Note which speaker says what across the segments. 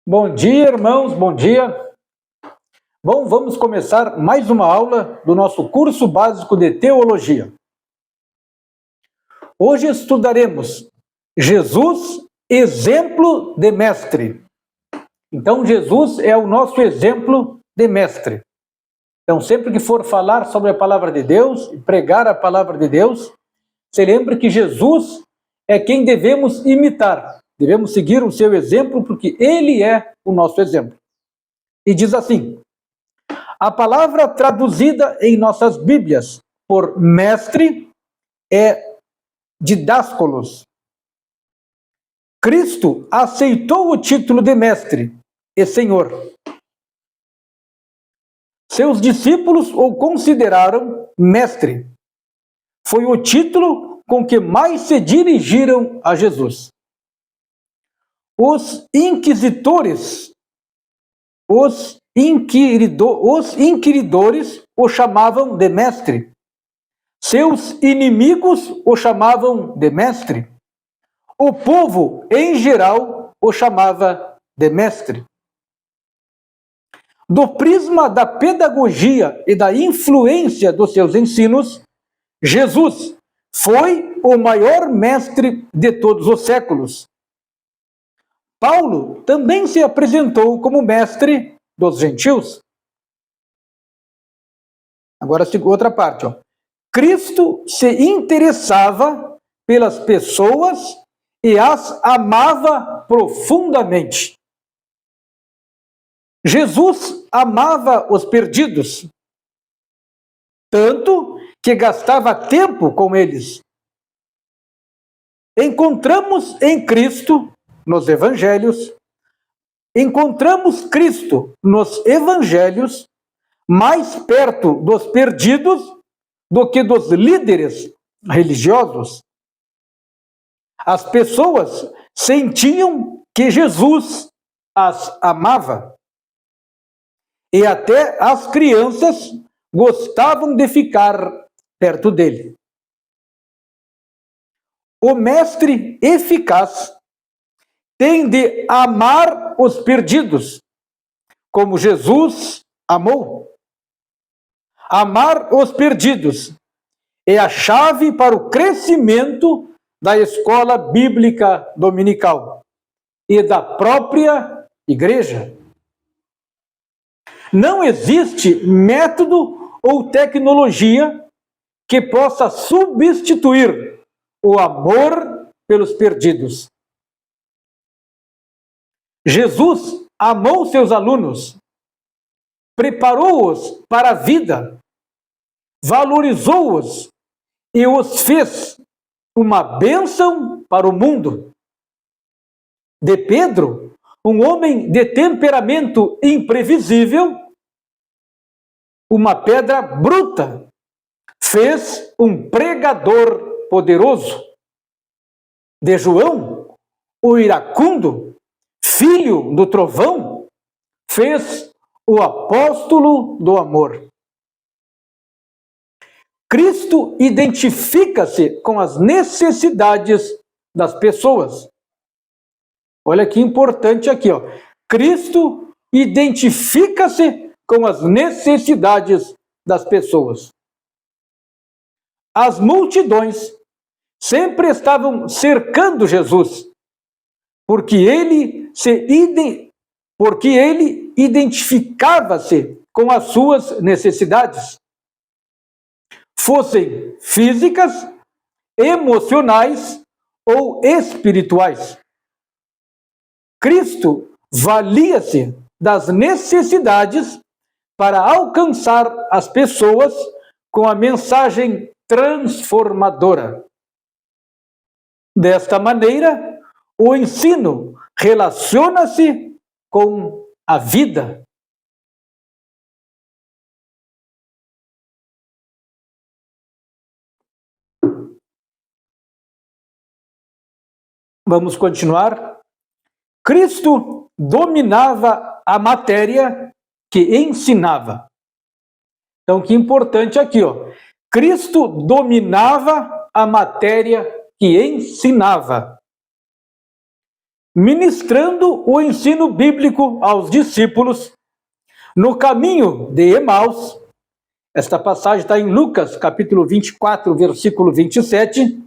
Speaker 1: Bom dia, irmãos, bom dia. Bom, vamos começar mais uma aula do nosso curso básico de teologia. Hoje estudaremos Jesus, exemplo de mestre. Então, Jesus é o nosso exemplo de mestre. Então, sempre que for falar sobre a palavra de Deus e pregar a palavra de Deus, se lembre que Jesus é quem devemos imitar. Devemos seguir o seu exemplo porque ele é o nosso exemplo. E diz assim: a palavra traduzida em nossas Bíblias por mestre é didáscolos. Cristo aceitou o título de mestre e senhor. Seus discípulos o consideraram mestre. Foi o título com que mais se dirigiram a Jesus. Os inquisidores o chamavam de mestre. Seus inimigos o chamavam de mestre. O povo, em geral, o chamava de mestre. Do prisma da pedagogia e da influência dos seus ensinos, Jesus foi o maior mestre de todos os séculos. Paulo também se apresentou como mestre dos gentios. Agora, outra parte. Cristo se interessava pelas pessoas e as amava profundamente. Jesus amava os perdidos, tanto que gastava tempo com eles. Encontramos em Cristo, nos evangelhos, mais perto dos perdidos do que dos líderes religiosos. As pessoas sentiam que Jesus as amava. E até as crianças gostavam de ficar perto dele. O mestre eficaz tem de amar os perdidos, como Jesus amou. Amar os perdidos é a chave para o crescimento da escola bíblica dominical e da própria igreja. Não existe método ou tecnologia que possa substituir o amor pelos perdidos. Jesus amou seus alunos, preparou-os para a vida, valorizou-os e os fez uma bênção para o mundo. De Pedro, um homem de temperamento imprevisível, uma pedra bruta, fez um pregador poderoso. De João, o iracundo, filho do trovão, fez o apóstolo do amor. Cristo identifica-se com as necessidades das pessoas. Olha que importante aqui, Cristo identifica-se com as necessidades das pessoas. As multidões sempre estavam cercando Jesus, porque ele identificava-se com as suas necessidades, fossem físicas, emocionais ou espirituais. Cristo valia-se das necessidades para alcançar as pessoas com a mensagem transformadora. Desta maneira, o ensino relaciona-se com a vida. Vamos continuar. Cristo dominava a matéria que ensinava. Então, que importante aqui, Cristo dominava a matéria que ensinava. ministrando o ensino bíblico aos discípulos no caminho de Emaús. Esta passagem está em Lucas, capítulo 24, versículo 27.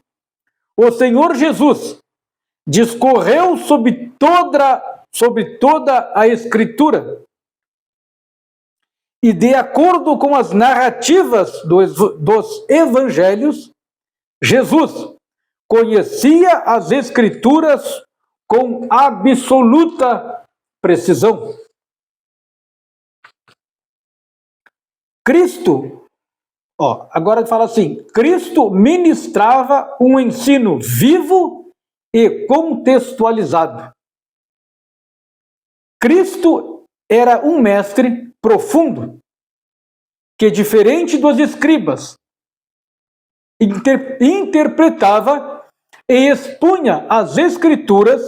Speaker 1: O Senhor Jesus discorreu sobre toda a Escritura. E de acordo com as narrativas dos evangelhos, Jesus conhecia as Escrituras com absoluta precisão. Cristo, agora fala assim, Cristo ministrava um ensino vivo e contextualizado. Cristo era um mestre profundo, que, diferente dos escribas, interpretava e expunha as Escrituras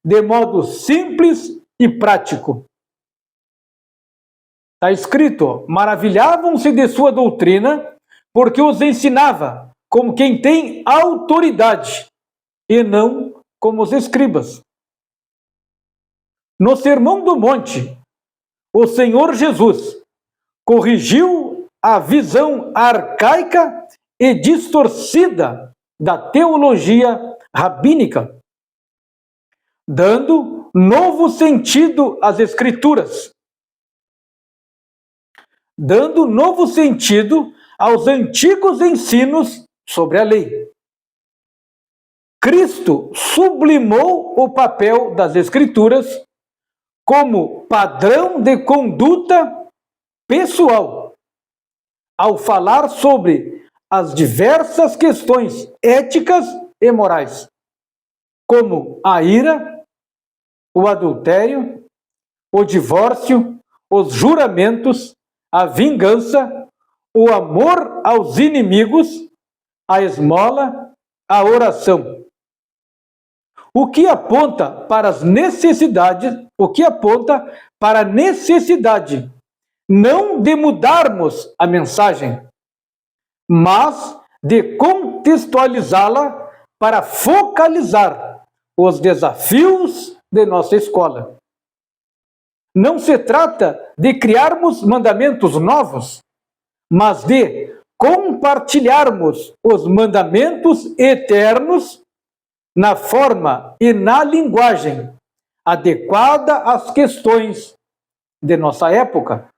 Speaker 1: de modo simples e prático. Está escrito, maravilhavam-se de sua doutrina, porque os ensinava como quem tem autoridade, e não como os escribas. No Sermão do Monte, o Senhor Jesus corrigiu a visão arcaica e distorcida da teologia rabínica, dando novo sentido às Escrituras, dando novo sentido aos antigos ensinos sobre a lei. Cristo sublimou o papel das Escrituras como padrão de conduta pessoal, ao falar sobre as diversas questões éticas e morais, como a ira, o adultério, o divórcio, os juramentos, a vingança, o amor aos inimigos, a esmola, a oração. O que aponta para as necessidades, a necessidade não de mudarmos a mensagem, mas de contextualizá-la para focalizar os desafios de nossa escola. Não se trata de criarmos mandamentos novos, mas de compartilharmos os mandamentos eternos na forma e na linguagem adequada às questões de nossa época.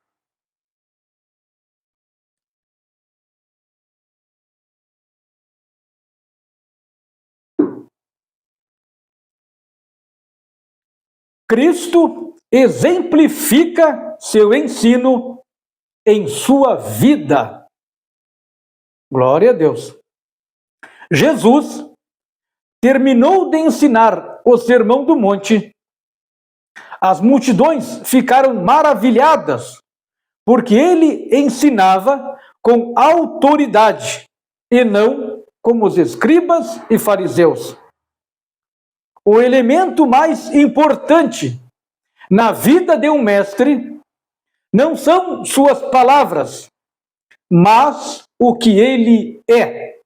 Speaker 1: Cristo exemplifica seu ensino em sua vida. Glória a Deus. Jesus terminou de ensinar o Sermão do Monte. As multidões ficaram maravilhadas, porque ele ensinava com autoridade e não como os escribas e fariseus. O elemento mais importante na vida de um mestre não são suas palavras, mas o que ele é.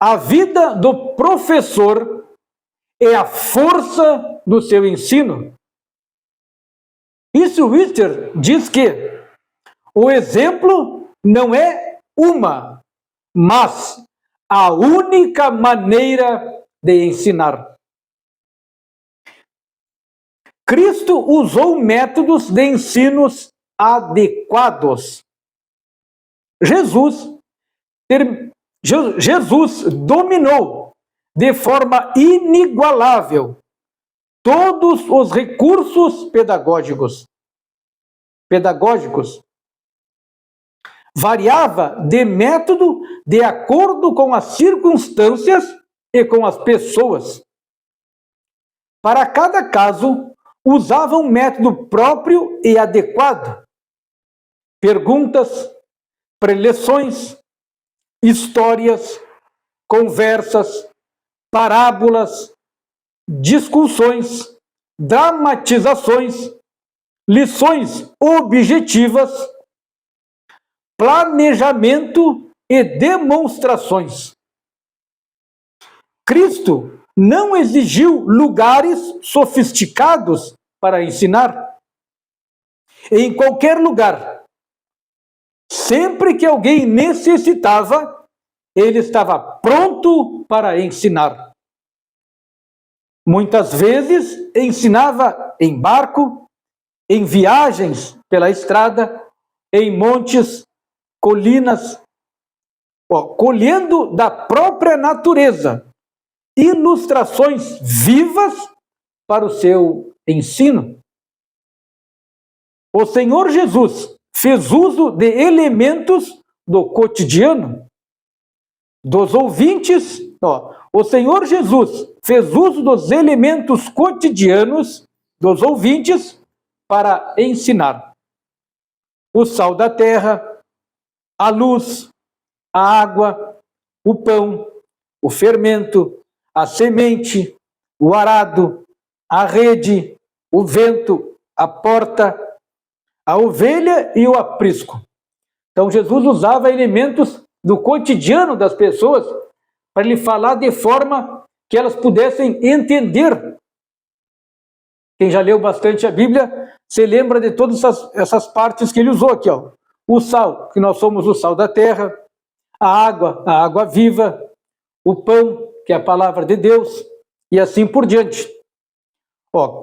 Speaker 1: A vida do professor é a força do seu ensino. Isso Wister diz que o exemplo não é uma, mas a única maneira de ensinar. Cristo usou métodos de ensinos adequados. Jesus dominou de forma inigualável todos os recursos pedagógicos. Variava de método de acordo com as circunstâncias e com as pessoas. Para cada caso, usava um método próprio e adequado. Perguntas, preleções, histórias, conversas, parábolas, discussões, dramatizações, lições objetivas, planejamento e demonstrações. Cristo não exigiu lugares sofisticados para ensinar. Em qualquer lugar, sempre que alguém necessitava, ele estava pronto para ensinar. Muitas vezes ensinava em barco, em viagens pela estrada, em montes, colinas, colhendo da própria natureza ilustrações vivas para o seu ensino. O Senhor Jesus fez uso de elementos do cotidiano dos ouvintes. O Senhor Jesus fez uso dos elementos cotidianos dos ouvintes para ensinar. O sal da terra, a luz, a água, o pão, o fermento, a semente, o arado, a rede, o vento, a porta, a ovelha e o aprisco. Então Jesus usava elementos do cotidiano das pessoas para lhe falar de forma que elas pudessem entender. Quem já leu bastante a Bíblia, se lembra de todas essas partes que ele usou aqui. O sal, que nós somos o sal da terra, a água viva, o pão, que é a palavra de Deus, e assim por diante.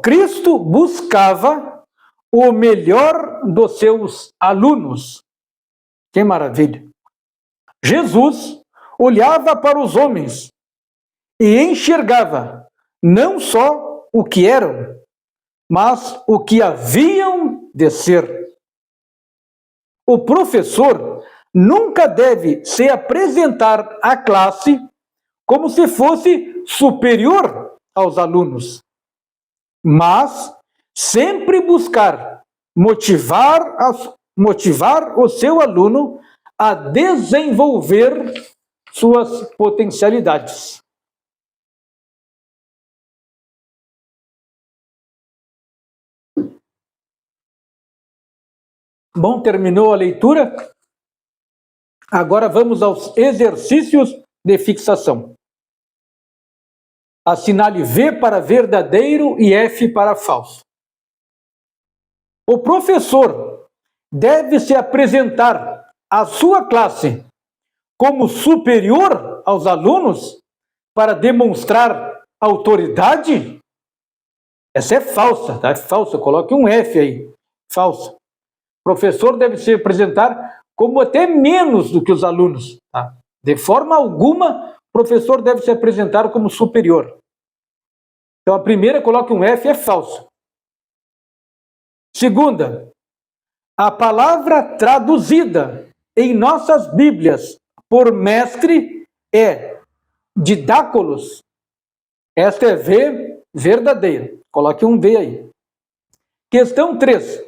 Speaker 1: Cristo buscava o melhor dos seus alunos. Que maravilha! Jesus olhava para os homens e enxergava não só o que eram, mas o que haviam de ser. O professor nunca deve se apresentar à classe como se fosse superior aos alunos, mas sempre buscar motivar o seu aluno a desenvolver suas potencialidades. Bom, terminou a leitura. Agora vamos aos exercícios de fixação. Assinale V para verdadeiro e F para falso. O professor deve se apresentar à sua classe como superior aos alunos para demonstrar autoridade? Essa é falsa, tá? É falsa, coloque um F aí. Falsa. O professor deve se apresentar como até menos do que os alunos, tá? De forma alguma, o professor deve se apresentar como superior. Então, a primeira, coloque um F, é falso. Segunda, a palavra traduzida em nossas Bíblias por mestre é didácolos. Esta é V verdadeira. Coloque um V aí. Questão 3.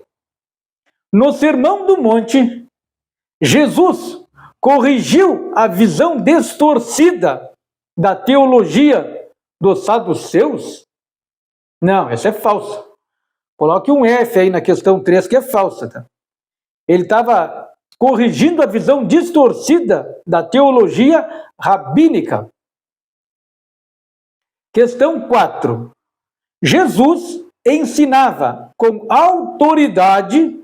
Speaker 1: No Sermão do Monte, Jesus corrigiu a visão distorcida da teologia dos saduceus? Não, essa é falsa. Coloque um F aí na questão 3, que é falsa. Tá? Ele estava corrigindo a visão distorcida da teologia rabínica. Questão 4. Jesus ensinava com autoridade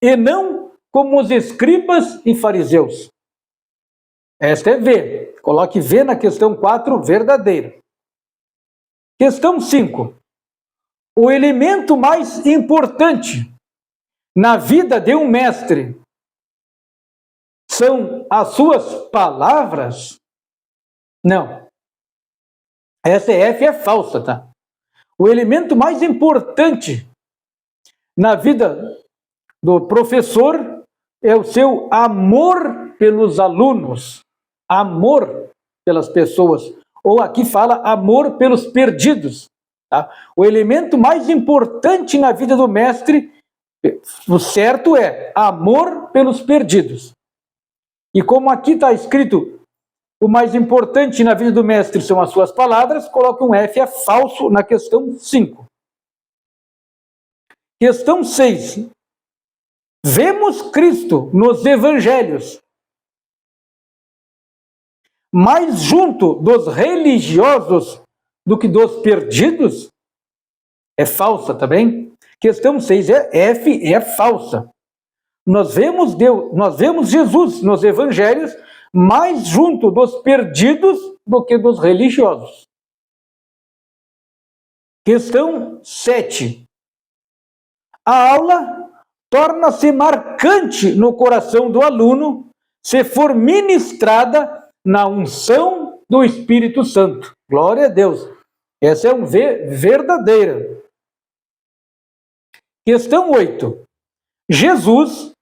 Speaker 1: e não como os escribas e fariseus. Esta é V. Coloque V na questão 4, verdadeira. Questão 5. O elemento mais importante na vida de um mestre são as suas palavras? Não. Essa F é falsa, tá? O elemento mais importante na vida do professor é o seu amor pelos alunos, amor pelas pessoas, ou aqui fala amor pelos perdidos. Tá? O elemento mais importante na vida do mestre, o certo é amor pelos perdidos. E como aqui está escrito, o mais importante na vida do mestre são as suas palavras, coloque um F, é falso na questão 5. Questão 6. Vemos Cristo nos evangelhos, mais junto dos religiosos do que dos perdidos? É falsa também. Questão 6 é falsa. Nós vemos Jesus nos evangelhos mais junto dos perdidos do que dos religiosos. Questão 7. A aula torna-se marcante no coração do aluno se for ministrada na unção do Espírito Santo. Glória a Deus. Essa é verdadeira. Questão 8. Jesus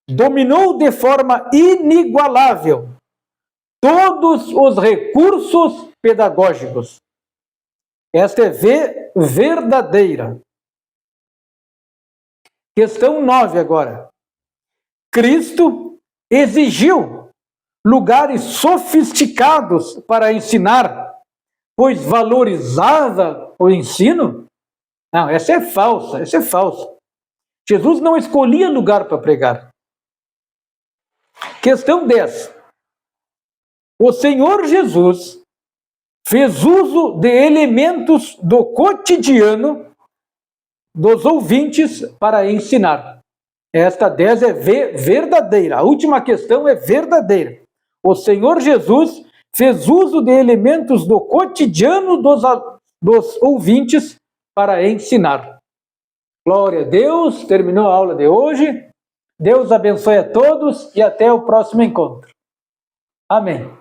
Speaker 1: dominou de forma inigualável todos os recursos pedagógicos. Esta é verdadeira. Questão 9 agora. Cristo exigiu lugares sofisticados para ensinar, pois valorizava o ensino? Não, essa é falsa. Jesus não escolhia lugar para pregar. Questão 10. O Senhor Jesus fez uso de elementos do cotidiano dos ouvintes para ensinar. Esta 10 é verdadeira. A última questão é verdadeira. O Senhor Jesus fez uso de elementos do cotidiano dos ouvintes para ensinar. Glória a Deus. Terminou a aula de hoje. Deus abençoe a todos e até o próximo encontro. Amém.